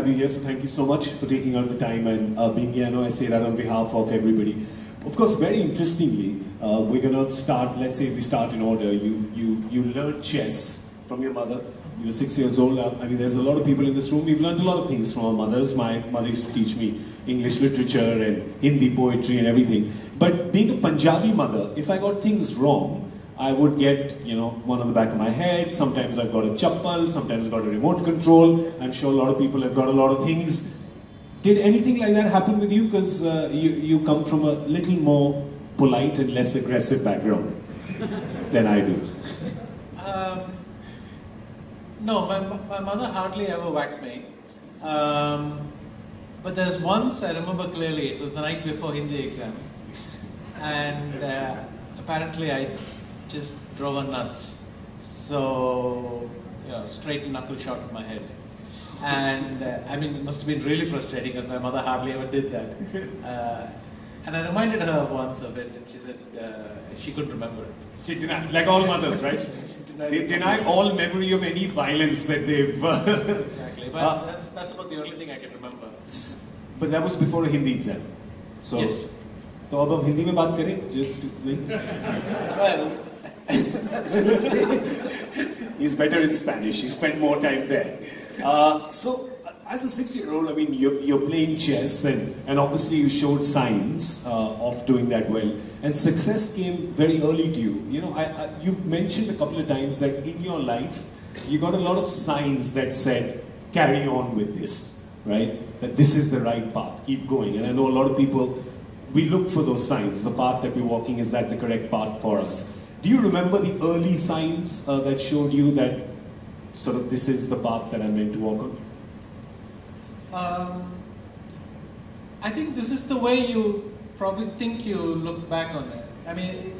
have you here, so thank you so much for taking out the time and being here. I know I say that on behalf of everybody. Of course, very interestingly, we're going to start, let's say we start in order. You learned chess from your mother. You were 6 years old. I mean, there's a lot of people in this room. We've learned a lot of things from our mothers. My mother used to teach me English literature and Hindi poetry and everything. But being a Punjabi mother, if I got things wrong, I would get, one on the back of my head. Sometimes I've got a chappal, sometimes I've got a remote control. I'm sure a lot of people have got a lot of things. Did anything like that happen with you? Because you come from a little more polite and less aggressive background than I do. No, my mother hardly ever whacked me. But there's once, I remember clearly, it was the night before Hindi exam. And apparently I just drove her nuts. So, straight knuckle shot in my head. And I mean, it must have been really frustrating because my mother hardly ever did that. And I reminded her once of it, and she said she couldn't remember it. She denied, like all mothers, right? They deny all memory of any violence that they've... Exactly, but that's about the only thing I can remember. But that was before a Hindi exam. So, yes. तो अब हम हिंदी में बात करें? Just well, he's better in Spanish. He spent more time there. So, as a 6-year-old, I mean, you're playing chess, and obviously you showed signs of doing that well. And success came very early to you. You've mentioned a couple of times that in your life, you got a lot of signs that said, carry on with this, right? That this is the right path, keep going. And I know a lot of people, we look for those signs. The path that we're walking, is that the correct path for us? Do you remember the early signs that showed you that sort of this is the path that I'm meant to walk on? I think this is the way you probably think you look back on it. I mean,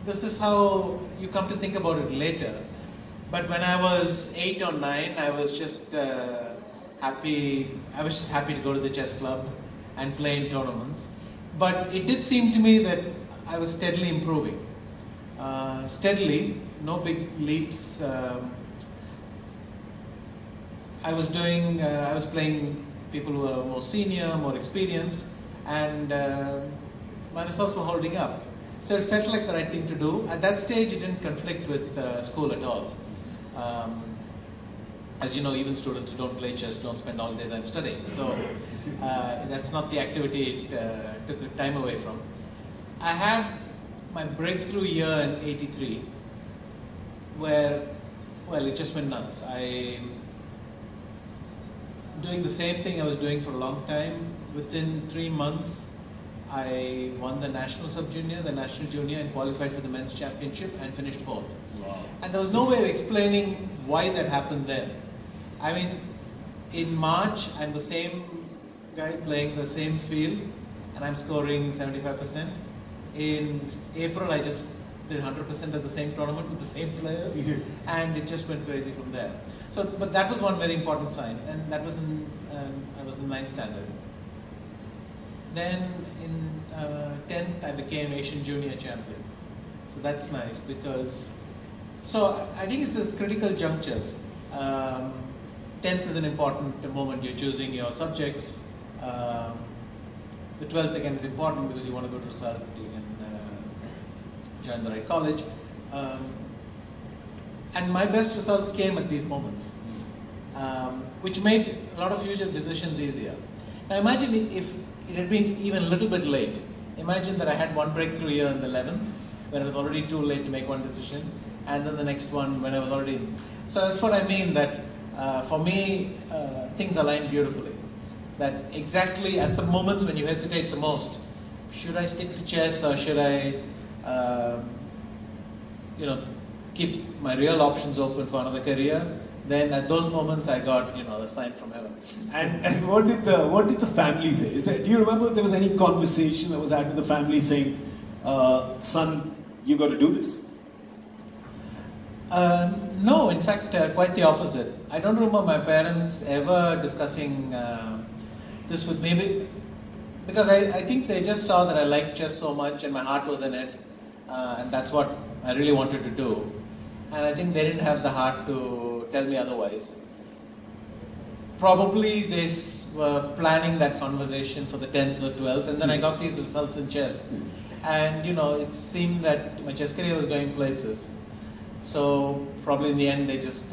this is how you come to think about it later. But when I was 8 or 9, I was just happy. I was just happy to go to the chess club and play in tournaments. But it did seem to me that I was steadily improving. Steadily, no big leaps. I was playing people who were more senior, more experienced, and my results were holding up. So it felt like the right thing to do. At that stage, it didn't conflict with school at all. As you know, even students who don't play chess don't spend all their time studying. So that's not the activity it took time away from. I had my breakthrough year in '83, where, well, it just went nuts. Doing the same thing I was doing for a long time. Within 3 months, I won the national sub-junior, the national junior, and qualified for the men's championship and finished 4th. Wow. And there was no way of explaining why that happened then. I mean, in March, I'm the same guy playing the same field, and I'm scoring 75%. In April, I just did 100% at the same tournament with the same players, and it just went crazy from there. So, but that was one very important sign, and that was I was in 9th standard. Then in 10th, I became Asian Junior Champion. So that's nice because, so I think it's this critical junctures. 10th is an important moment. You're choosing your subjects. The 12th again is important because you want to go to result, you can join the right college. And my best results came at these moments, which made a lot of future decisions easier. Now imagine if it had been even a little bit late. Imagine that I had one breakthrough year in the 11th, when it was already too late to make one decision, and then the next one when I was already... So that's what I mean, that for me, things aligned beautifully. That exactly at the moments when you hesitate the most, should I stick to chess or should I, keep my real options open for another career? Then at those moments I got, the sign from heaven. And what did the family say? Do you remember if there was any conversation that was had with the family saying, son, you got to do this? No, in fact, quite the opposite. I don't remember my parents ever discussing this with me, because I think they just saw that I liked chess so much and my heart was in it, and that's what I really wanted to do. And I think they didn't have the heart to tell me otherwise. probably they were planning that conversation for the 10th or 12th, and then I got these results in chess. And you know, it seemed that my chess career was going places. So probably in the end they just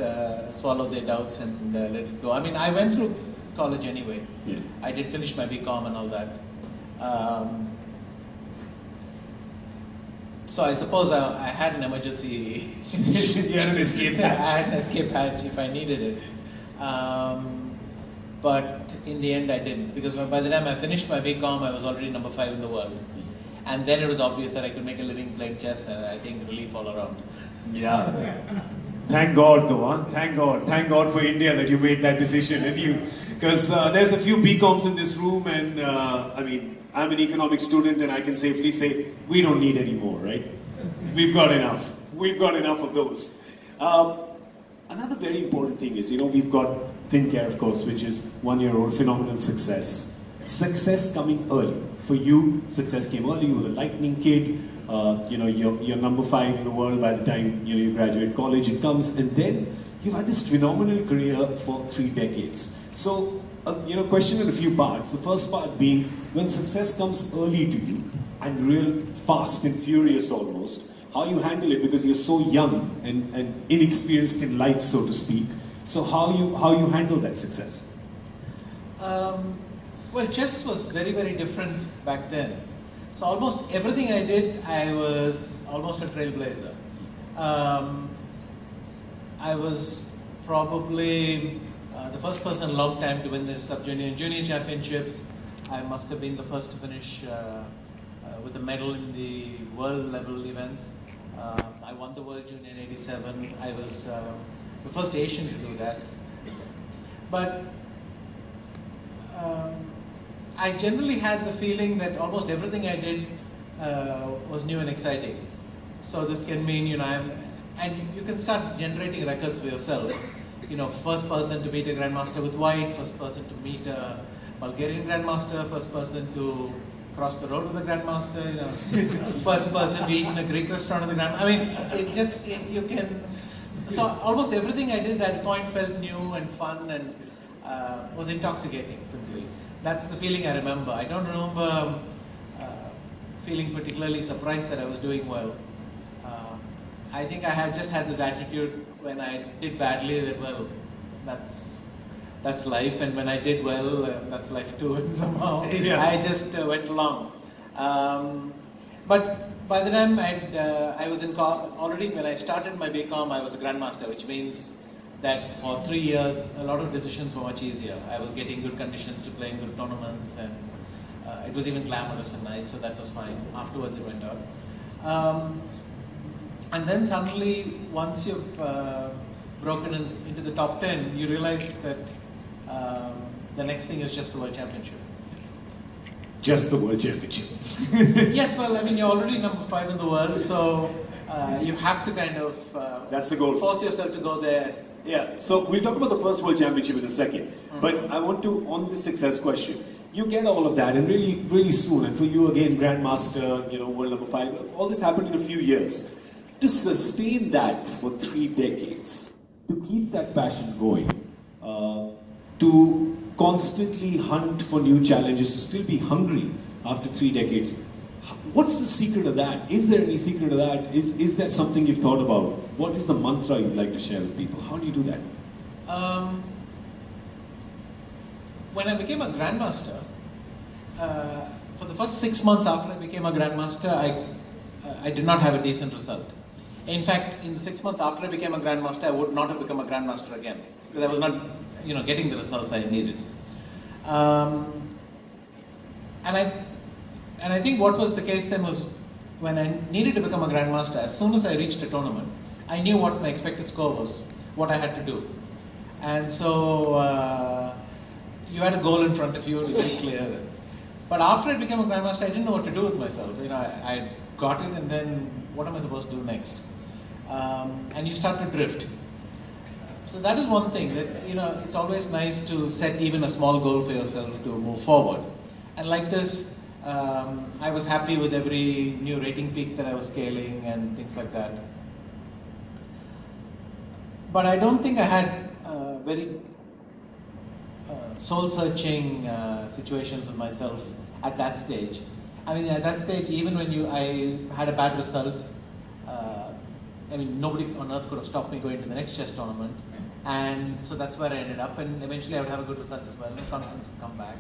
swallowed their doubts and let it go. I mean, I went through college anyway. Yeah. I did finish my BCom and all that. So I suppose I had an emergency. You had an escape hatch. I had an escape hatch if I needed it. But in the end I didn't, because by the time I finished my BCom I was already number 5 in the world. And then it was obvious that I could make a living playing chess, and I think relief all around. Yeah. Thank God though, huh? Thank God. Thank God for India that you made that decision. And you, because there's a few BComs in this room, and I mean, I'm an economics student and I can safely say, we don't need any more, right? We've got enough. We've got enough of those. Another very important thing is, you know, we've got Fincare, of course, which is 1-year-old phenomenal success. Success coming early. For you, success came early. You were a lightning kid. You know, you're number 5 in the world by the time you graduate college. It comes, and then you've had this phenomenal career for 3 decades. So, you know, question in a few parts. The first part being, when success comes early to you and real fast and furious almost, how you handle it, because you're so young and inexperienced in life, so to speak. So how you handle that success? Well, chess was very, very different back then. So almost everything I did, I was almost a trailblazer. I was probably the first person in a long time to win the sub-junior and junior championships. I must have been the first to finish with a medal in the world level events. I won the World Junior in '87. I was the first Asian to do that. But I generally had the feeling that almost everything I did was new and exciting. So this can mean, you know, and you can start generating records for yourself. You know, first person to beat a grandmaster with white, first person to meet a Bulgarian grandmaster, first person to cross the road with a grandmaster, you know, first person to eat in a Greek restaurant with a grandmaster. I mean, you can, so almost everything I did at that point felt new and fun and was intoxicating, simply. That's the feeling I remember. I don't remember feeling particularly surprised that I was doing well. I think I had just had this attitude when I did badly that, well, that's life, and when I did well, that's life too, and somehow I just went along. But by the time I was in already when I started my BCom, I was a grandmaster, which means that for 3 years, a lot of decisions were much easier. I was getting good conditions to play in good tournaments, and it was even glamorous and nice, so that was fine. Afterwards, it went out. And then suddenly, once you've broken into the top 10, you realize that the next thing is just the World Championship. Just the World Championship. Yes, well, I mean, you're already number 5 in the world, so you have to kind of that's the goal. Force yourself to go there. Yeah, so we'll talk about the first World Championship in a second. But I want to, on the success question, you get all of that, and really, really soon, and for you again, Grandmaster, you know, world number 5, all this happened in a few years. To sustain that for 3 decades, to keep that passion going, to constantly hunt for new challenges, to still be hungry after 3 decades, what's the secret of that? Is there any secret of that? Is that something you've thought about? What is the mantra you'd like to share with people? How do you do that? When I became a grandmaster, for the first 6 months after I became a grandmaster, I did not have a decent result. In fact, in the 6 months after I became a grandmaster, I would not have become a grandmaster again, because I was not, you know, getting the results I needed. And I think what was the case then was, when I needed to become a grandmaster, as soon as I reached a tournament, I knew what my expected score was, what I had to do. And so you had a goal in front of you, it was very clear. But after I became a grandmaster, I didn't know what to do with myself. You know, I got it, and then what am I supposed to do next? And you start to drift. So that is one thing, that, you know, it's always nice to set even a small goal for yourself to move forward. And like this, I was happy with every new rating peak that I was scaling and things like that. But I don't think I had very soul-searching situations with myself at that stage. I mean, at that stage, even when I had a bad result, I mean, nobody on earth could have stopped me going to the next chess tournament. And so that's where I ended up, and eventually I would have a good result as well, and confidence would come back.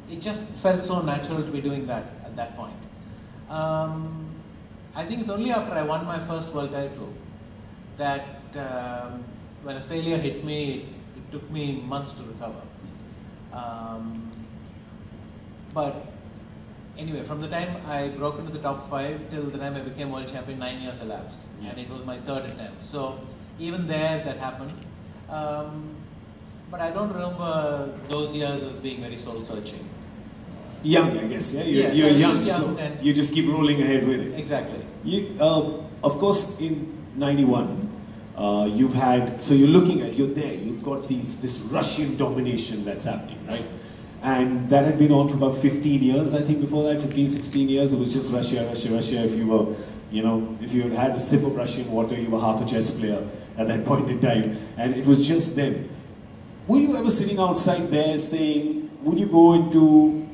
It just felt so natural to be doing that at that point. I think it's only after I won my first world title that when a failure hit me, it took me months to recover. But anyway, from the time I broke into the top 5 till the time I became world champion, 9 years elapsed, and it was my 3rd attempt. So even there, that happened. But I don't remember those years as being very soul-searching. Young, I guess, yeah? Yes, You're young, young, so you just keep rolling ahead with it. Exactly. Of course, in 91, you've had, so you're looking at, you're there, you've got this Russian domination that's happening, right? And that had been on for about 15 years, I think before that, 15, 16 years, it was just Russia, Russia, Russia. If you were, you know, if you had a sip of Russian water, you were half a chess player at that point in time. And it was just them. Were you ever sitting outside there saying, would you go into,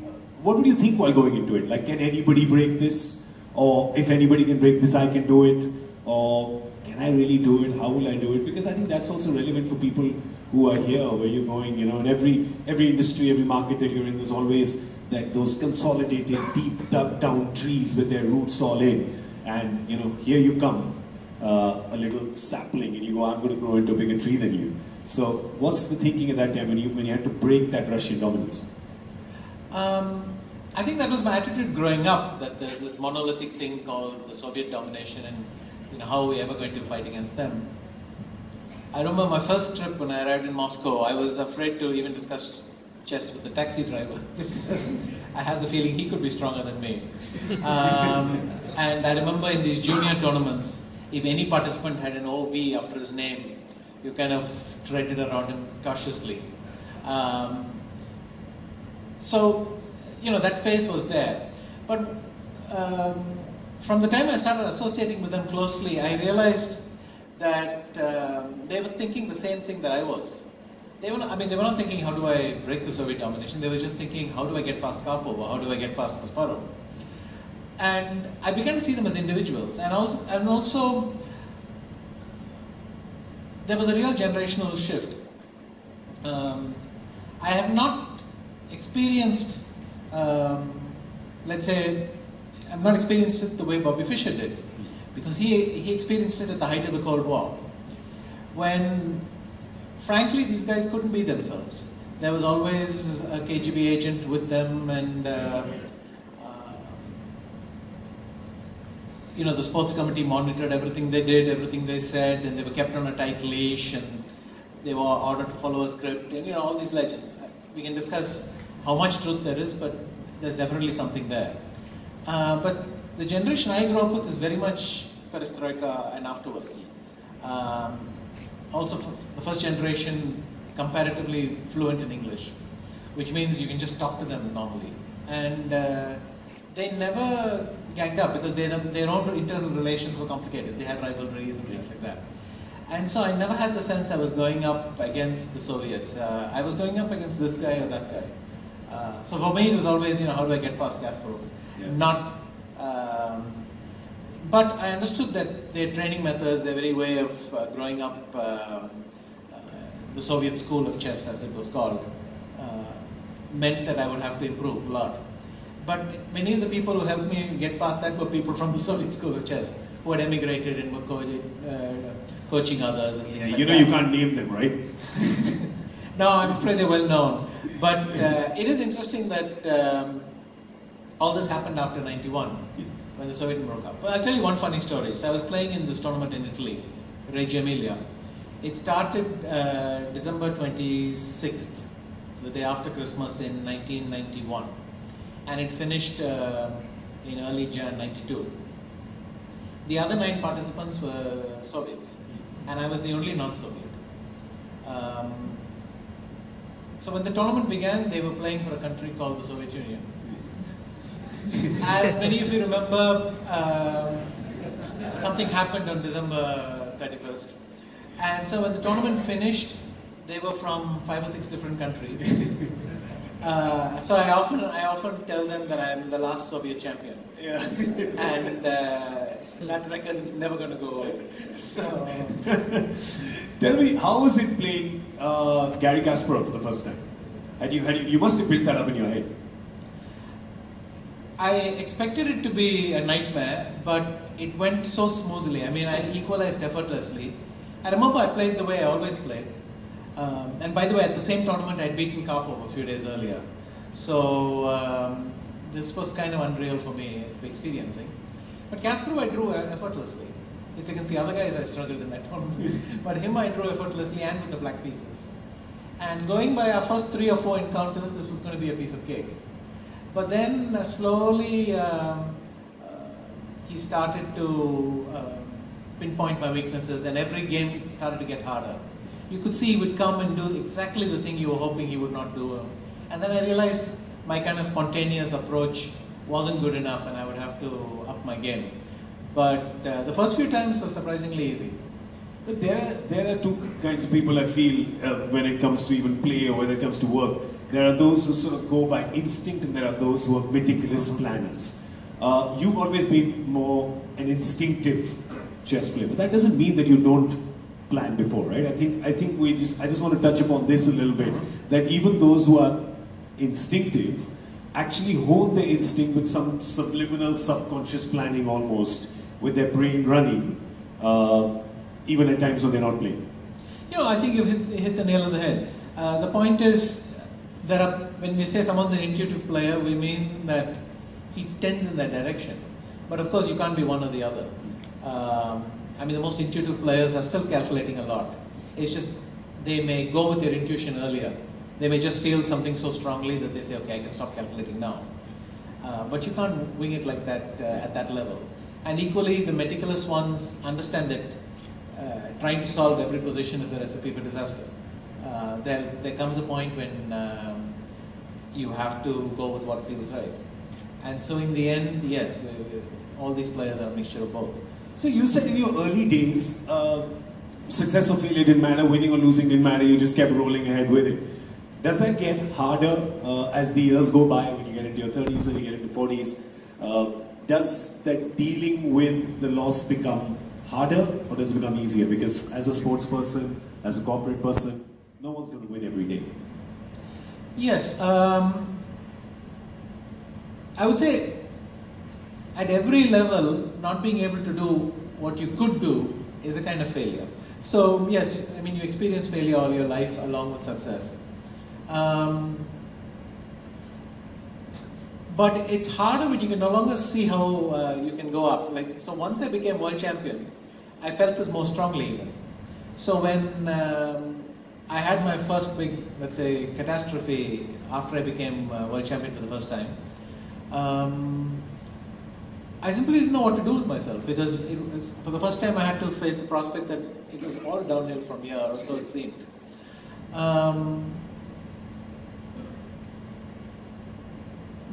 what would you think while going into it? Like, can anybody break this? Or if anybody can break this, I can do it? Or can I really do it? How will I do it? Because I think that's also relevant for people who are here, where you're going, you know, in every industry, every market that you're in, there's always those consolidated, deep dug down trees with their roots all in. And, you know, here you come, a little sapling, and you go, I'm going to grow into a bigger tree than you. So what's the thinking at that time when you had to break that Russian dominance? I think that was my attitude growing up, that there's this monolithic thing called the Soviet domination, and you know, how are we ever going to fight against them? I remember my first trip when I arrived in Moscow, I was afraid to even discuss chess with the taxi driver because I had the feeling he could be stronger than me. And I remember in these junior tournaments, if any participant had an OV after his name, you kind of treaded around him cautiously. So, you know, that phase was there. But from the time I started associating with them closely, I realized that they were thinking the same thing that I was. They were not thinking, how do I break the Soviet domination? They were just thinking, how do I get past Karpov, or how do I get past Kasparov? And I began to see them as individuals. And also there was a real generational shift. I have not experienced, let's say, I've not experienced it the way Bobby Fischer did, because he experienced it at the height of the Cold War, when, frankly, these guys couldn't be themselves. There was always a KGB agent with them, and you know, the sports committee monitored everything they did, everything they said, and they were kept on a tight leash, and they were ordered to follow a script, and you know, all these legends. We can discuss how much truth there is, but there's definitely something there. But the generation I grew up with is very much perestroika and afterwards. Also, the first generation, comparatively fluent in English, which means you can just talk to them normally. And they never ganged up because their own internal relations were complicated. They had rivalries and things like that. And so I never had the sense I was going up against the Soviets. I was going up against this guy or that guy. So for me it was always, you know, how do I get past Kasparov? Yeah. Not, but I understood that their training methods, their very way of growing up, the Soviet school of chess as it was called, meant that I would have to improve a lot. But many of the people who helped me get past that were people from the Soviet school of chess who had emigrated and were coaching others. And yeah, you know, you can't name them, right? No, I'm afraid they're well known. But it is interesting that all this happened after 91, when the Soviet broke up. But I'll tell you one funny story. So I was playing in this tournament in Italy, Reggio Emilia. It started December 26th, so the day after Christmas in 1991. And it finished in early Jan 92. The other 9 participants were Soviets, and I was the only non-Soviet. So when the tournament began, they were playing for a country called the Soviet Union. As many of you remember, something happened on December 31st. And so when the tournament finished, they were from 5 or 6 different countries. So I often tell them that I'm the last Soviet champion. Yeah. And that record is never going to go away. So Tell me, how was it playing Garry Kasparov for the first time? You must have built that up in your head. I expected it to be a nightmare, but it went so smoothly. I mean, I equalized effortlessly. I remember I played the way I always played. And by the way, at the same tournament, I'd beaten Karpov a few days earlier. So this was kind of unreal for me experiencing. But Kasparov I drew effortlessly. It's against the other guys I struggled in that tournament. But him I drew effortlessly and with the black pieces. And going by our first 3 or 4 encounters, this was going to be a piece of cake. But then slowly he started to pinpoint my weaknesses, and every game started to get harder. You could see he would come and do exactly the thing you were hoping he would not do. And then I realized my kind of spontaneous approach wasn't good enough and I would have to up my game. But the first few times were surprisingly easy. But there are two kinds of people I feel when it comes to even play or when it comes to work. There are those who sort of go by instinct and there are those who are meticulous planners. You've always been more an instinctive chess player, but that doesn't mean that you don't plan before, right? I think I just want to touch upon this a little bit, that even those who are instinctive actually hone their instinct with some subliminal subconscious planning almost, with their brain running, even at times when they're not playing. You know, I think you hit the nail on the head. The point is, when we say someone's an intuitive player, we mean that he tends in that direction. But of course, you can't be one or the other. I mean, the most intuitive players are still calculating a lot. It's just they may go with their intuition earlier. They may just feel something so strongly that they say, okay, I can stop calculating now. But you can't wing it like that at that level. And equally, the meticulous ones understand that trying to solve every position is a recipe for disaster. There comes a point when you have to go with what feels right. And so in the end, yes, all these players are a mixture of both. So you said in your early days, success or failure didn't matter, winning or losing didn't matter, you just kept rolling ahead with it. Does that get harder as the years go by, when you get into your 30s, when you get into 40s? Does that dealing with the loss become harder, or does it become easier? Because as a sports person, as a corporate person, no one's going to win every day. Yes, I would say at every level, not being able to do what you could do is a kind of failure. So yes, I mean, you experience failure all your life along with success. But it's harder when you can no longer see how you can go up. Like, so once I became world champion, I felt this more strongly even. So when I had my first big, let's say, catastrophe after I became world champion for the first time, I simply didn't know what to do with myself, because for the first time I had to face the prospect that it was all downhill from here, or so it seemed.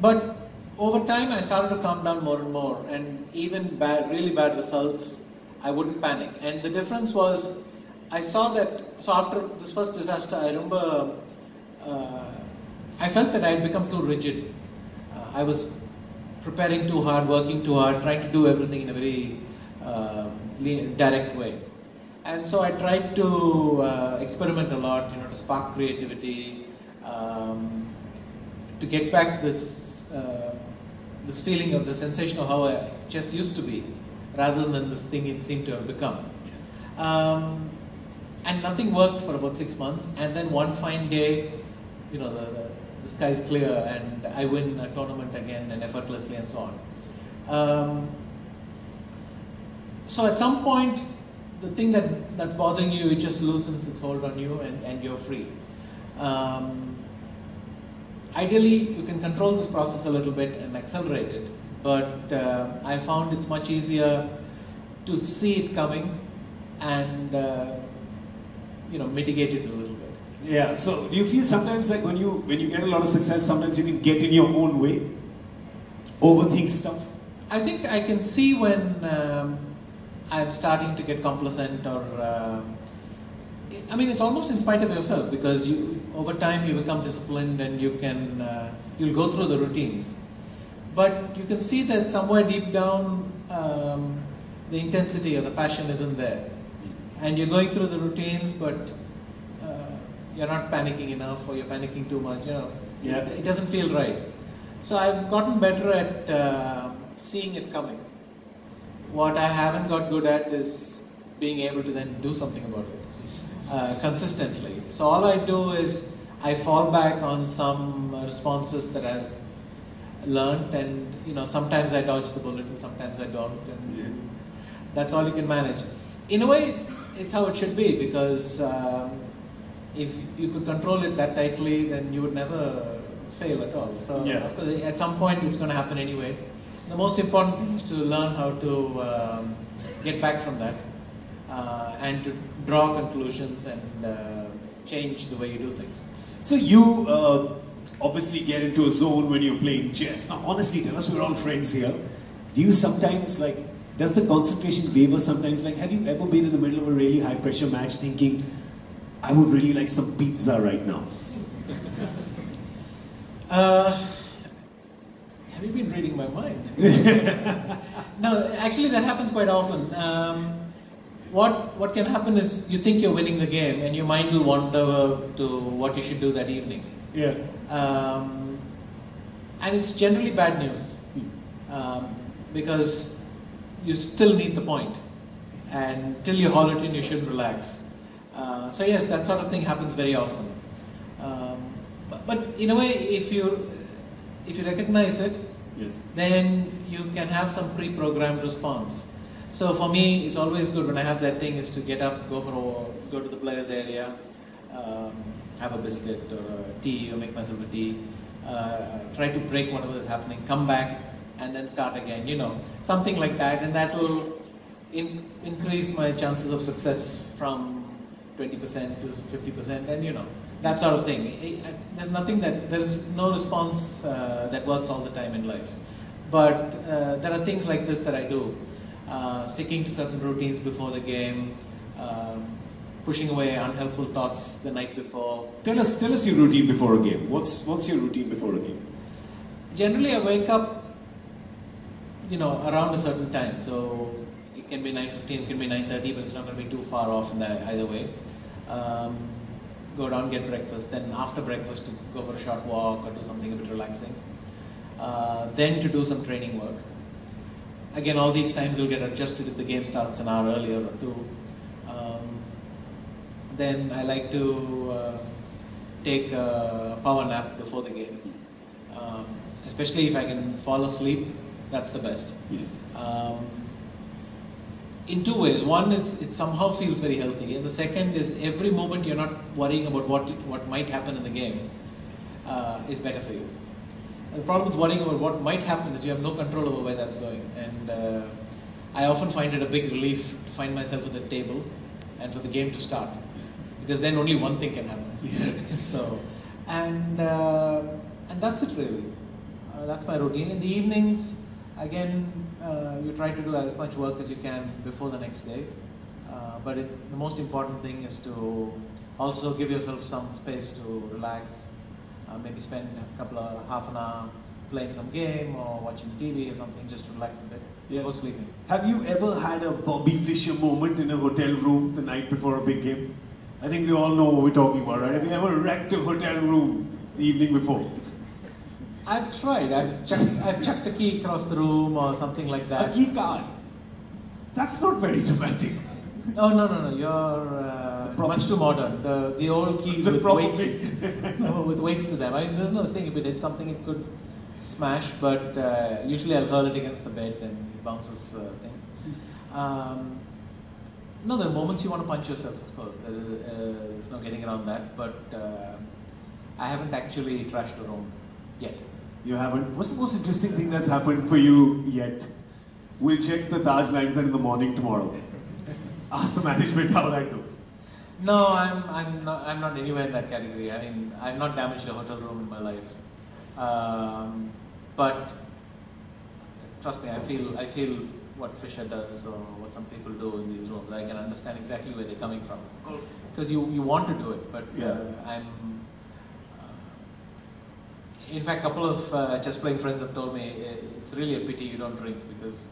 But over time I started to calm down more and more, and even really bad results, I wouldn't panic. And the difference was, I saw that, so after this first disaster, I remember I felt that I had become too rigid. I was preparing too hard, working too hard, trying to do everything in a very direct way. And so I tried to experiment a lot, to spark creativity, to get back this feeling of the sensation of how chess used to be, rather than this thing it seemed to have become. And nothing worked for about 6 months, and then one fine day, the sky's clear and I win a tournament again, and effortlessly, and so on. So at some point, the thing that's bothering you, it just loosens its hold on you, and you're free. Ideally, you can control this process a little bit and accelerate it, but I found it's much easier to see it coming and mitigate it a little bit. Yeah, so do you feel sometimes like when you get a lot of success, sometimes you can get in your own way, overthink stuff? I think I can see when I'm starting to get complacent, or I mean, it's almost in spite of yourself, because over time you become disciplined and you'll go through the routines. But you can see that somewhere deep down, the intensity or the passion isn't there. And you're going through the routines, but you're not panicking enough, or you're panicking too much. It doesn't feel right. So I've gotten better at seeing it coming. What I haven't got good at is being able to then do something about it consistently. So all I do is I fall back on some responses that I've learned, and sometimes I dodge the bullet and sometimes I don't, and that's all you can manage. In a way, it's how it should be, because if you could control it that tightly, then you would never fail at all. So of course, at some point it's going to happen anyway. The most important thing is to learn how to get back from that and to draw conclusions and change the way you do things. So you obviously get into a zone when you're playing chess. Now honestly, tell us, we're all friends here. Do you sometimes does the concentration waver sometimes? Have you ever been in the middle of a really high pressure match thinking, I would really like some pizza right now? Have you been reading my mind? No, actually that happens quite often. What can happen is you think you're winning the game and your mind will wander to what you should do that evening. Yeah. And it's generally bad news, because you still need the point, and till you haul it in, you shouldn't relax. So yes, that sort of thing happens very often. But in a way, if you recognize it, then you can have some pre-programmed response. So for me, it's always good when I have that thing is to get up, go to the players area, have a biscuit or a tea, or make myself a tea, try to break whatever is happening, come back, and then start again. Something like that, and that will increase my chances of success from 20% to 50%, and that sort of thing. There is no response that works all the time in life. But there are things like this that I do. Sticking to certain routines before the game, pushing away unhelpful thoughts the night before. Tell us your routine before a game. What's your routine before a game? Generally, I wake up, around a certain time. So it can be 9:15, it can be 9:30, but it's not going to be too far off in either way. Go down, get breakfast. Then after breakfast, to go for a short walk or do something a bit relaxing. Then to do some training work. Again, all these times will get adjusted if the game starts an hour earlier or two. Then I like to take a power nap before the game. Especially if I can fall asleep, that's the best. In two ways. One is it somehow feels very healthy, and the second is every moment you're not worrying about what might happen in the game is better for you. The problem with worrying about what might happen is you have no control over where that's going, and I often find it a big relief to find myself at the table and for the game to start, because then only one thing can happen. So, and that's it really. That's my routine. In the evenings, again, you try to do as much work as you can before the next day, but the most important thing is to also give yourself some space to relax. Maybe spend half an hour playing some game or watching TV or something, just to relax a bit before sleeping. Have you ever had a Bobby Fischer moment in a hotel room the night before a big game? I think we all know what we're talking about, right? Have you ever wrecked a hotel room the evening before? I've tried. I've chucked a key across the room or something like that. A key card? That's not very dramatic. Oh, no. You're much too modern. The old keys with weights, with weights to them. I mean, there's no thing. If it hit something, it could smash. But usually, I'll hurl it against the bed and it bounces. No, there are moments you want to punch yourself. Of course, there's no getting around that. But I haven't actually trashed a room yet. You haven't? What's the most interesting thing that's happened for you yet? We'll check the Taj Lands End in the morning tomorrow. Ask the management how that goes. No, I'm not anywhere in that category. I mean, I've not damaged a hotel room in my life. But trust me, I feel what Fischer does, or what some people do in these rooms. I can understand exactly where they're coming from. because you want to do it, but in fact, a couple of chess playing friends have told me it's really a pity you don't drink because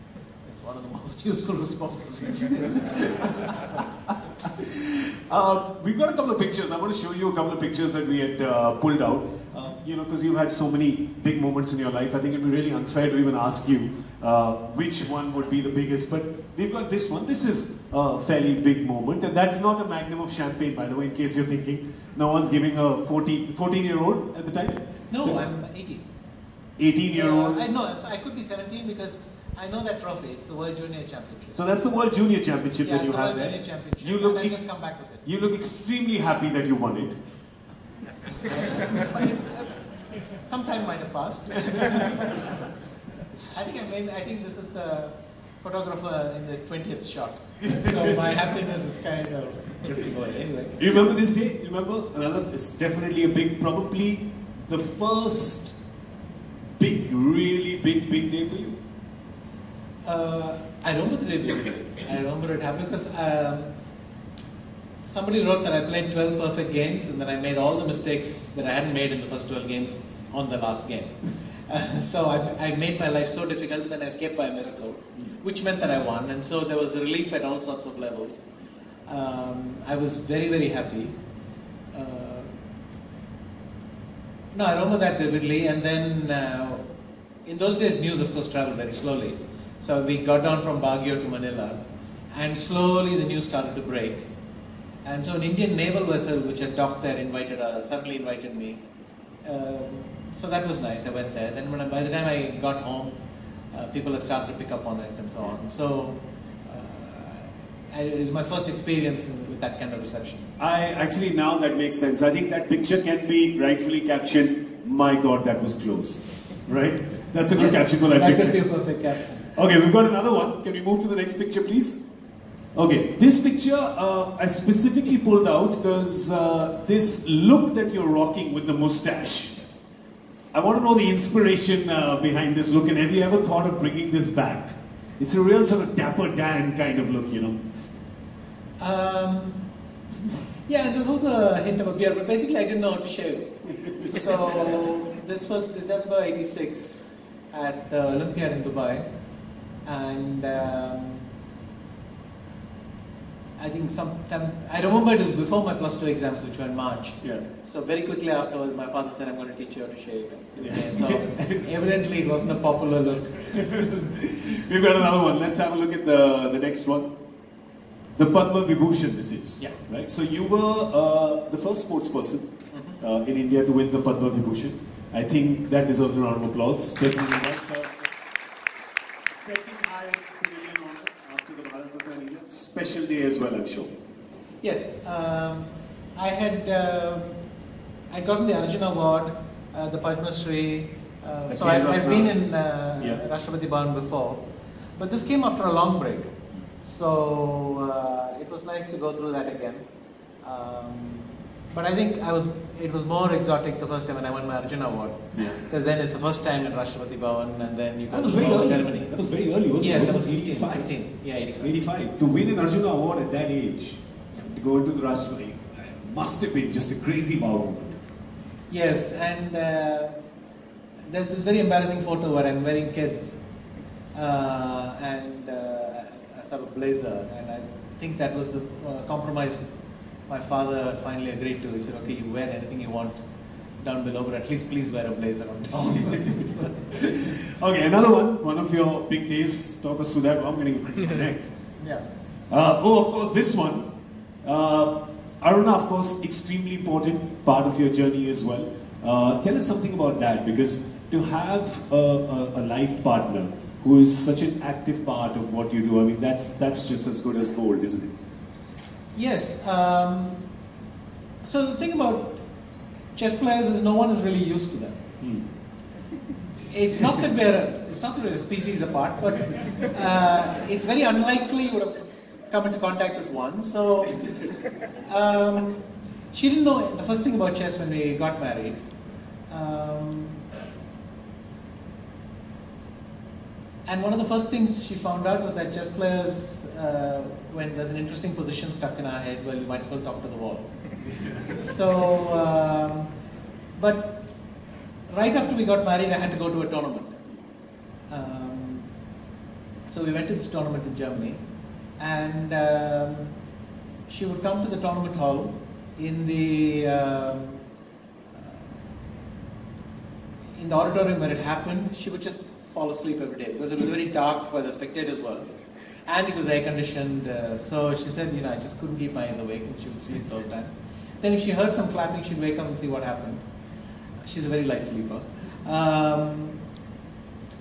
it's one of the most useful responses. We've got a couple of pictures. I want to show you a couple of pictures that we had pulled out. You know, because you've had so many big moments in your life, I think it'd be really unfair to even ask you which one would be the biggest. But we've got this one. This is a fairly big moment, and that's not a magnum of champagne, by the way, in case you're thinking. No one's giving a 14-year-old at the time? No, I'm 18. 18-year-old? I know, I could be 17 because I know that trophy. It's the World Junior Championship. So that's the World Junior Championship that you have there. Yeah, it's the World Junior Championship. I just come back with it. You look extremely happy that you won it. Some time might have passed. I think this is the photographer in the 20th shot. So my happiness is kind of drifting away. Anyway. You remember this day? You remember? It's definitely a big, probably the first big, really big day for you. I remember the day vividly. I remember it happened because somebody wrote that I played 12 perfect games and then I made all the mistakes that I hadn't made in the first 12 games on the last game. So I made my life so difficult and then I escaped by a miracle, which meant that I won. And so there was a relief at all sorts of levels. I was very, very happy. No, I remember that vividly. And then in those days, news, of course, traveled very slowly. So we got down from Baguio to Manila and slowly the news started to break. And so an Indian naval vessel which had docked there suddenly invited me. So that was nice. I went there. Then by the time I got home, people had started to pick up on it and so on. So it was my first experience with that kind of reception. Actually, now that makes sense. I think that picture can be rightfully captioned, "My God, that was close." Right? That's a good caption for that picture. That could be a perfect caption. Okay, we've got another one. Can we move to the next picture, please? Okay, this picture I specifically pulled out because this look that you're rocking with the mustache. I want to know the inspiration behind this look, and have you ever thought of bringing this back? It's a real sort of Dapper Dan kind of look, you know. Yeah, and there's also a hint of a beard, but basically I didn't know how to shave. So this was December '86 at the Olympiad in Dubai, and I think sometime, I remember it was before my +2 exams, which were in March. Yeah. So very quickly afterwards, my father said, "I'm going to teach you how to shave." And so evidently it wasn't a popular look. We've got another one. Let's have a look at the next one. The Padma Vibhushan, this is. Yeah. Right? So you were the first sports person in India to win the Padma Vibhushan. I think that deserves a round of applause. Second highest civilian honor after the Bharat Ratna in India. Special day as well, I'm sure. Yes. I'd gotten the Arjuna Award, the Padma Shri. So I'd been in Rashtrapati Bhavan before. But this came after a long break. So it was nice to go through that again. But I think it was more exotic the first time when I won my Arjuna Award. Because then it's the first time in Rashtrapati Bhavan and then you go to the ceremony. That was very early, wasn't it? Yes, that was 15. Yeah, 85. 85. To win an Arjuna Award at that age, to go into the Rashtrapati, must have been just a crazy wow moment. Yes, and there's this very embarrassing photo where I'm wearing kids and a sort of blazer, and I think that was the compromise my father finally agreed to. He said, "Okay, you wear anything you want down below, but at least please wear a blazer on top." Okay, another one of your big days. Talk us through that. I'm getting a neck. Yeah. Of course, this one. Aruna, of course, extremely important part of your journey as well. Tell us something about that, because to have a life partner who is such an active part of what you do, I mean, that's just as good as gold, isn't it? Yes. So the thing about chess players is no one is really used to them. It's not that we're a species apart, but it's very unlikely you would have come into contact with one. So she didn't know the first thing about chess when we got married. And one of the first things she found out was that chess players, when there's an interesting position stuck in our head, well, you might as well talk to the wall. So, but right after we got married, I had to go to a tournament. So we went to this tournament in Germany, and she would come to the tournament hall in the auditorium where it happened. She would just fall asleep every day because it was very dark where the spectators were, and it was air conditioned. So she said, I just couldn't keep my eyes awake, and she would sleep the whole time. Then if she heard some clapping, she'd wake up and see what happened. She's a very light sleeper.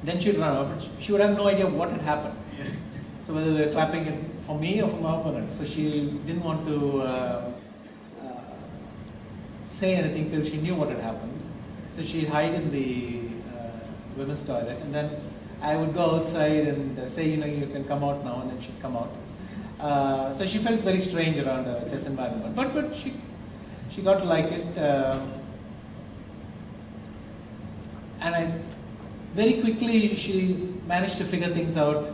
Then she'd run out, but she would have no idea what had happened. So whether they were clapping it for me or for my opponent. So she didn't want to say anything till she knew what had happened. So she'd hide in the women's toilet, and then I would go outside and say, you can come out now, and then she'd come out. So she felt very strange around a chess environment, but she got to like it. And very quickly she managed to figure things out,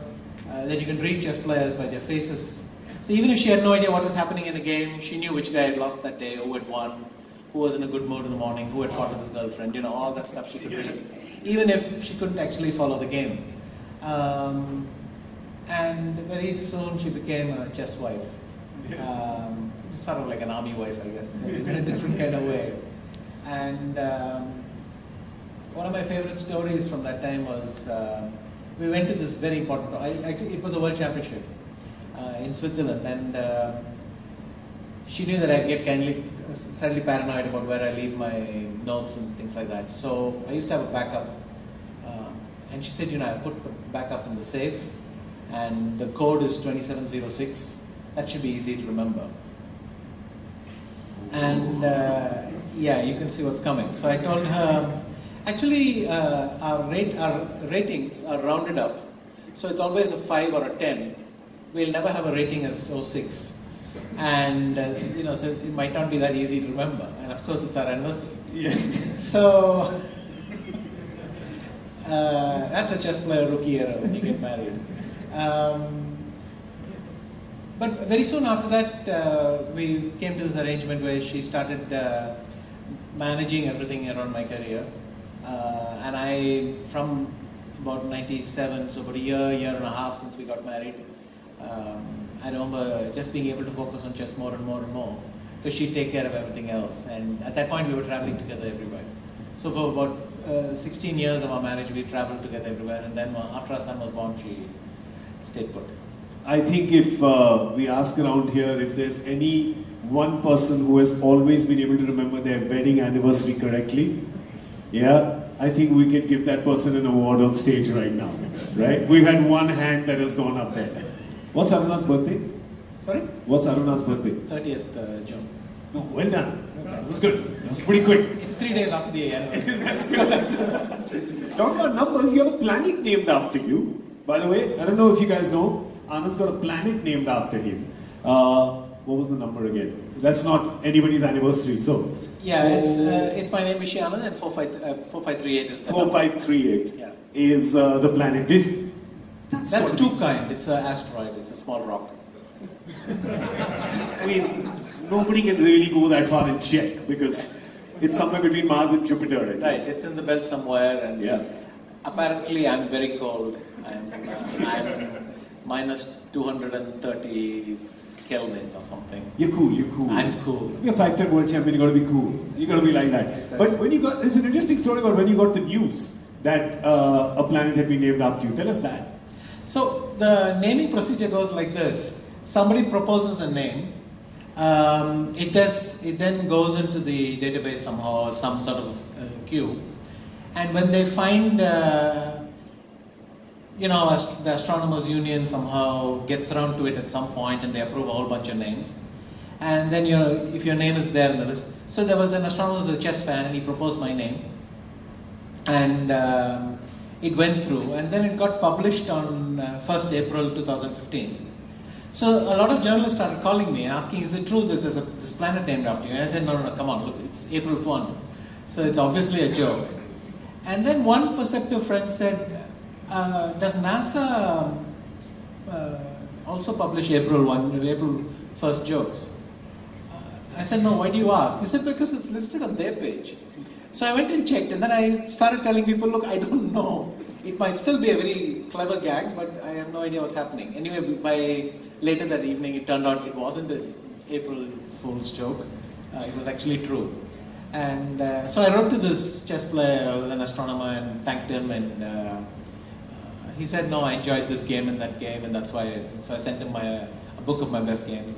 that you can read chess players by their faces. So even if she had no idea what was happening in the game, she knew which guy had lost that day, who had won, who was in a good mood in the morning, who had fought with his girlfriend, all that stuff she could read, even if she couldn't actually follow the game. And very soon she became a chess wife. Sort of like an army wife, I guess, in a different kind of way. And one of my favorite stories from that time was, we went to this very important, actually it was a world championship in Switzerland, and she knew that I get slightly paranoid about where I leave my notes and things like that. So I used to have a backup, and she said, I put the backup in the safe, and the code is 2706. That should be easy to remember. And yeah, you can see what's coming. So I told her, actually, our ratings are rounded up, so it's always a 5 or a 10. We'll never have a rating as 06. And so it might not be that easy to remember. And of course, it's our anniversary. Yeah. So that's a chess player rookie era when you get married. But very soon after that, we came to this arrangement where she started managing everything around my career. And I, from about 97, so about a year and a half since we got married, I remember just being able to focus on chess more and more and more, because she'd take care of everything else. And at that point, we were traveling together everywhere. So for about 16 years of our marriage, we traveled together everywhere. And then after our son was born, she stayed put. I think if we ask around here if there's any one person who has always been able to remember their wedding anniversary correctly, yeah, I think we could give that person an award on stage right now, right? We've had one hand that has gone up there. What's Aruna's birthday? Sorry? What's Aruna's birthday? 30th June. Oh, well done. That was good. That was pretty quick. It's 3 days after the anniversary. That's good. Talking about numbers, you have a planet named after you. By the way, I don't know if you guys know, Anand's got a planet named after him. What was the number again? That's not anybody's anniversary, so. Yeah, it's my name, Vishy Anand, and 4538 is the 4538 yeah. Is the planet. That's too kind. It's an asteroid. It's a small rock. I mean, nobody can really go that far and check, because it's somewhere between Mars and Jupiter. I think. Right, it's in the belt somewhere, and yeah. Apparently I'm very cold. I'm minus 230 Kelvin or something. You're cool. I'm cool. You're a 5-time world champion, you gotta be cool. You gotta be like that. Exactly. But when you got, there's an interesting story about when you got the news that a planet had been named after you. Tell us that. So the naming procedure goes like this. Somebody proposes a name. It then goes into the database somehow, or some sort of queue. And when they find, the Astronomers Union somehow gets around to it at some point, and they approve a whole bunch of names. And then, if your name is there in the list. So there was an astronomer who was a chess fan, and he proposed my name. And it went through, and then it got published on 1st April 2015. So a lot of journalists started calling me and asking, is it true that there's this planet named after you? And I said, no, come on, look, it's April 1. So it's obviously a joke. And then one perceptive friend said, Does NASA also publish April 1st jokes? I said, no, why do you ask? He said, because it's listed on their page. So I went and checked, and then I started telling people, look, I don't know. It might still be a very clever gag, but I have no idea what's happening. Anyway, by later that evening, it turned out it wasn't an April Fool's joke. It was actually true. And so I wrote to this chess player who was an astronomer and thanked him, and he said, no, I enjoyed this game and that game, and that's why. So I sent him a book of my best games.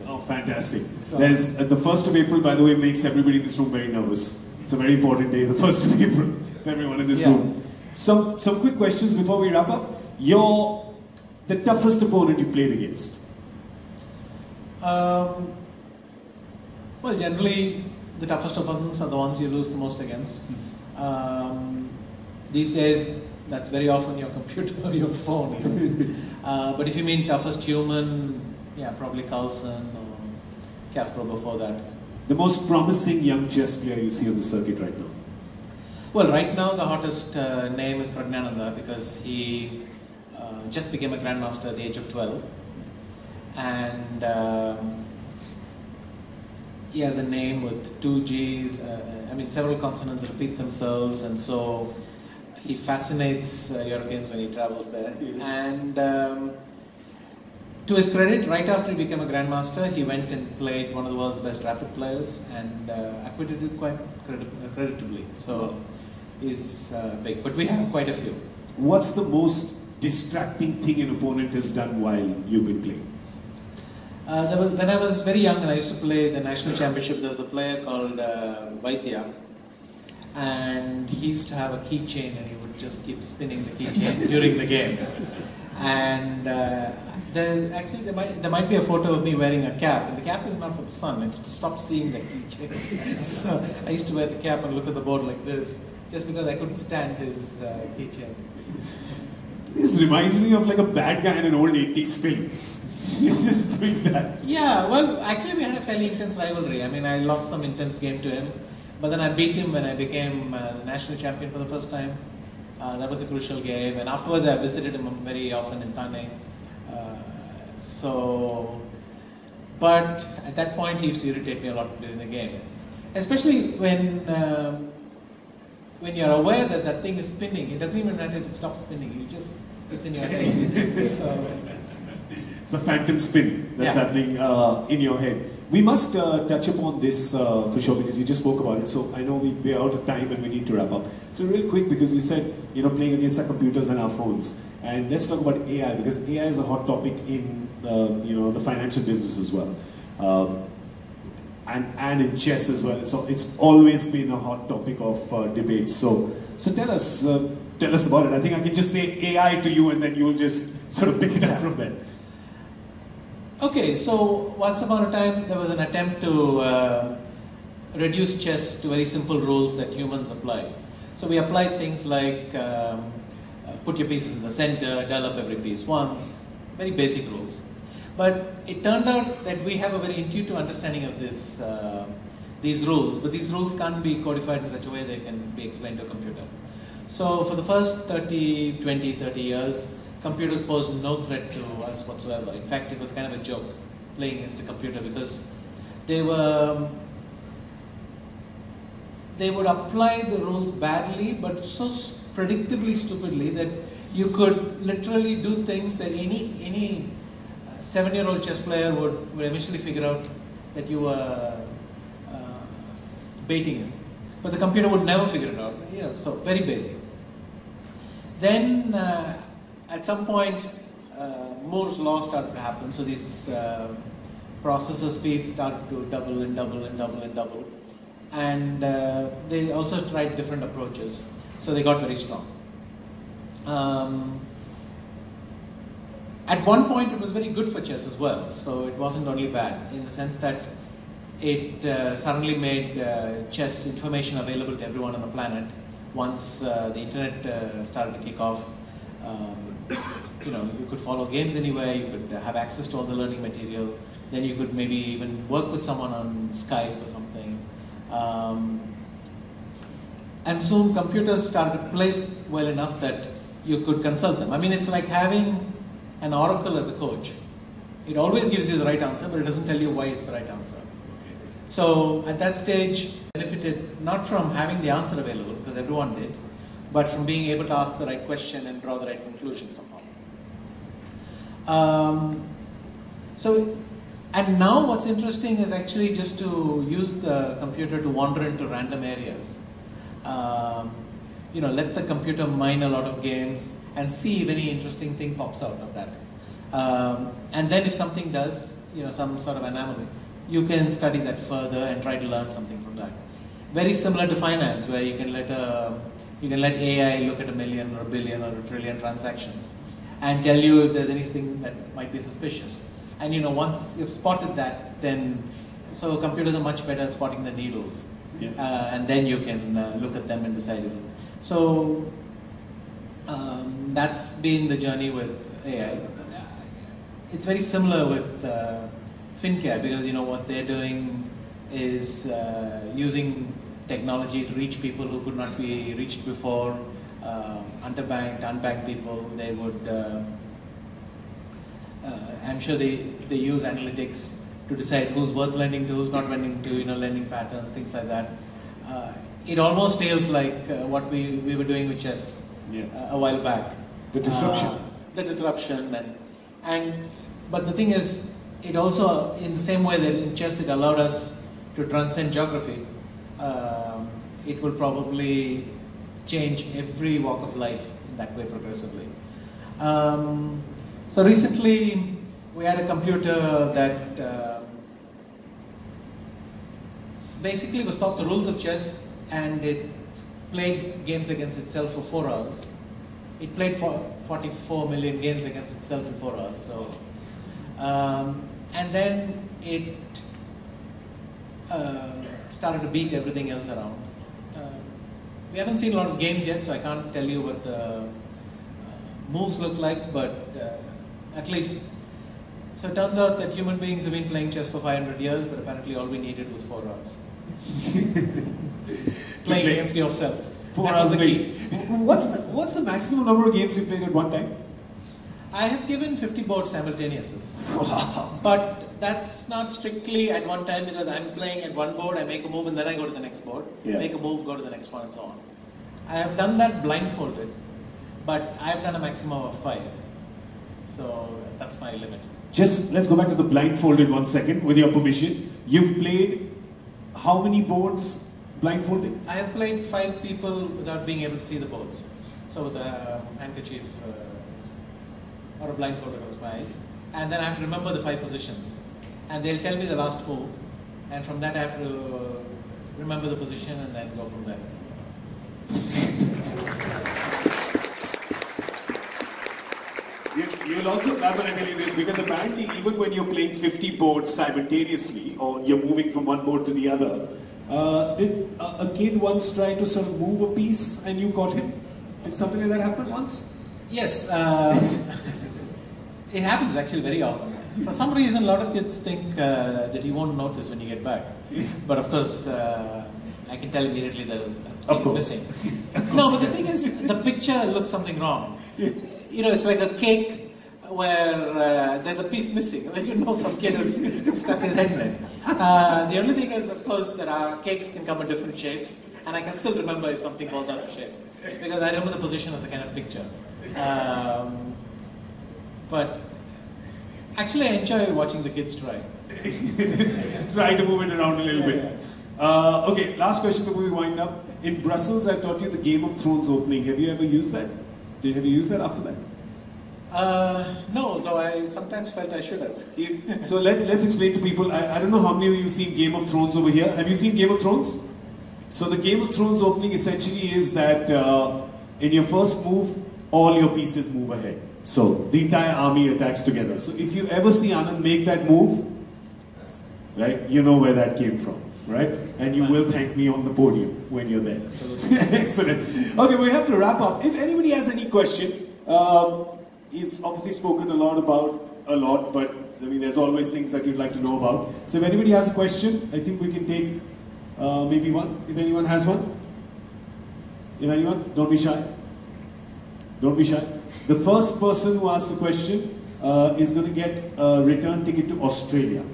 Oh, fantastic. So, There's the 1st of April, by the way, makes everybody in this room very nervous. It's a very important day, the 1st of April, for everyone in this room. Some quick questions before we wrap up. The toughest opponent you've played against? Well, generally, the toughest opponents are the ones you lose the most against. These days, that's very often your computer or your phone. But if you mean toughest human, yeah, probably Carlsen or Kasparov before that. The most promising young chess player you see on the circuit right now? Well, right now the hottest name is Praggnanandhaa, because he just became a grandmaster at the age of 12. And he has a name with 2 Gs. I mean, several consonants repeat themselves, and so he fascinates Europeans when he travels there. And to his credit, right after he became a grandmaster, he went and played one of the world's best rapid players and acquitted it quite creditably. So he's big, but we have quite a few. What's the most distracting thing an opponent has done while you've been playing? When I was very young and I used to play the national championship, there was a player called Vaidya, and he used to have a keychain and he would just keep spinning the keychain during the game. And there might be a photo of me wearing a cap, and the cap is not for the sun, it's to stop seeing the keychain. So I used to wear the cap and look at the board like this, just because I couldn't stand his keychain. This reminds me of like a bad guy in an old 80s film. He's just doing that. Yeah, well, actually we had a fairly intense rivalry. I mean, I lost some intense game to him, but then I beat him when I became the national champion for the first time. That was a crucial game, and afterwards I visited him very often in Thane. But at that point he used to irritate me a lot during the game, especially when you're aware that that thing is spinning. It doesn't even matter if it stops spinning; it's in your head. So, it's a phantom spin that's happening in your head. We must touch upon this for sure, because you just spoke about it. So I know we're out of time and we need to wrap up. So real quick, because you said, playing against our computers and our phones. And let's talk about AI, because AI is a hot topic in the financial business as well. And in chess as well. So it's always been a hot topic of debate. So tell us about it. I think I can just say AI to you and then you'll just sort of pick it up from there. Okay, so once upon a time there was an attempt to reduce chess to very simple rules that humans apply. So we applied things like put your pieces in the center, develop every piece once, very basic rules. But it turned out that we have a very intuitive understanding of these rules, but these rules can't be codified in such a way they can be explained to a computer. So for the first 30 years, computers posed no threat to us whatsoever. In fact, it was kind of a joke playing against a computer, because they would apply the rules badly, but so predictably stupidly that you could literally do things that any 7-year-old chess player would eventually figure out that you were baiting him. But the computer would never figure it out. So very basic. Then at some point, Moore's law started to happen. So these processor speeds started to double and double and double and double. And they also tried different approaches. So they got very strong. At one point, it was very good for chess as well. So it wasn't only bad, in the sense that it suddenly made chess information available to everyone on the planet. Once the internet started to kick off, you could follow games anywhere, you could have access to all the learning material, then you could maybe even work with someone on Skype or something. And soon computers started to play well enough that you could consult them. I mean, it's like having an oracle as a coach. It always gives you the right answer, but it doesn't tell you why it's the right answer. So at that stage, benefited not from having the answer available, because everyone did, but from being able to ask the right question and draw the right conclusion somehow. And now what's interesting is actually just to use the computer to wander into random areas. Let the computer mine a lot of games and see if any interesting thing pops out of that. And then if something does, some sort of anomaly, you can study that further and try to learn something from that. Very similar to finance, where you can let AI look at 1 million or 1 billion or 1 trillion transactions and tell you if there's anything that might be suspicious. And once you've spotted that, then so computers are much better at spotting the needles, and then you can look at them and decide. So that's been the journey with AI. It's very similar with Fincare, because what they're doing is using technology to reach people who could not be reached before, underbanked, unbanked people. They would, I'm sure they use analytics to decide who's worth lending to, who's not lending to, lending patterns, things like that. It almost feels like what we were doing with chess a while back. The disruption. But the thing is, it also, in the same way that in chess it allowed us to transcend geography, it will probably change every walk of life in that way progressively. So recently, we had a computer that basically was taught the rules of chess, and it played games against itself for 4 hours. It played 44 million games against itself in 4 hours. So, and then it started to beat everything else around. We haven't seen a lot of games yet, so I can't tell you what the moves look like, but at least. So it turns out that human beings have been playing chess for 500 years, but apparently all we needed was 4 hours. Playing against yourself. 4 hours was the key. What's the maximum number of games you played at one time? I have given 50 boards simultaneous. Wow. But that's not strictly at one time, because I'm playing at one board, I make a move and then I go to the next board, make a move, go to the next one, and so on. I have done that blindfolded, but I've done a maximum of 5. So that's my limit. Just let's go back to the blindfolded 1 second, with your permission. You've played how many boards blindfolded? I have played 5 people without being able to see the boards. So with a handkerchief or a blindfold across my eyes. And then I have to remember the 5 positions. And they'll tell me the last move. And from that I have to remember the position and then go from there. You'll also laugh when I tell you this, because apparently even when you're playing 50 boards simultaneously, or you're moving from one board to the other, did a kid once try to sort of move a piece and you caught him? Did something like that happen once? Yes, it happens actually very often. For some reason, a lot of kids think that you won't notice when you get back. But of course, I can tell immediately that it's missing. No, but the thing is, the picture looks something wrong. It's like a cake where there's a piece missing. Then some kid has stuck his head in it. The only thing is, of course, that our cakes can come in different shapes, and I can still remember if something falls out of shape, because I remember the position as a kind of picture. But actually, I enjoy watching the kids try. Try to move it around a little bit. Okay, last question before we wind up. In Brussels, I taught you the Game of Thrones opening. Have you ever used that? Have you used that after that? No, though I sometimes felt I should have. So let's explain to people. I don't know how many of you have seen Game of Thrones over here. Have you seen Game of Thrones? So the Game of Thrones opening essentially is that in your first move, all your pieces move ahead. So the entire army attacks together. So if you ever see Anand make that move, right, you know where that came from, right? And you will thank me on the podium when you're there. Absolutely. Excellent. Okay, we have to wrap up. If anybody has any question, he's obviously spoken a lot, but I mean, there's always things that you'd like to know about. So if anybody has a question, I think we can take maybe one, if anyone has one. If anyone, don't be shy. Don't be shy. The first person who asks the question is going to get a return ticket to Australia.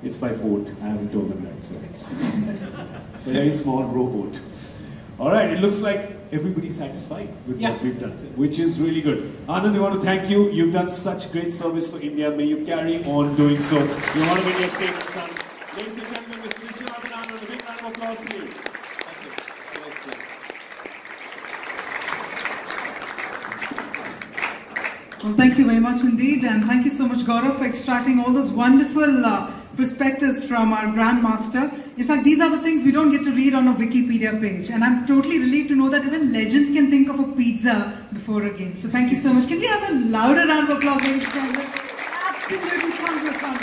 It's by boat. I haven't told them that. So. A very small rowboat. All right, it looks like everybody's satisfied with what we've done, which is really good. Anand, we want to thank you. You've done such great service for India. May you carry on doing so. You're one of India's favorite sons. Ladies and gentlemen, Mr. Vishy Anand, a big round of applause, please. Thank you. Well, thank you very much indeed, and thank you so much, Gaurav, for extracting all those wonderful perspectives from our Grandmaster. In fact, these are the things we don't get to read on a Wikipedia page, and I'm totally relieved to know that even legends can think of a pizza before a game. So thank you so much. Can we have a louder round of applause, ladies and gentlemen? Absolutely fabulous.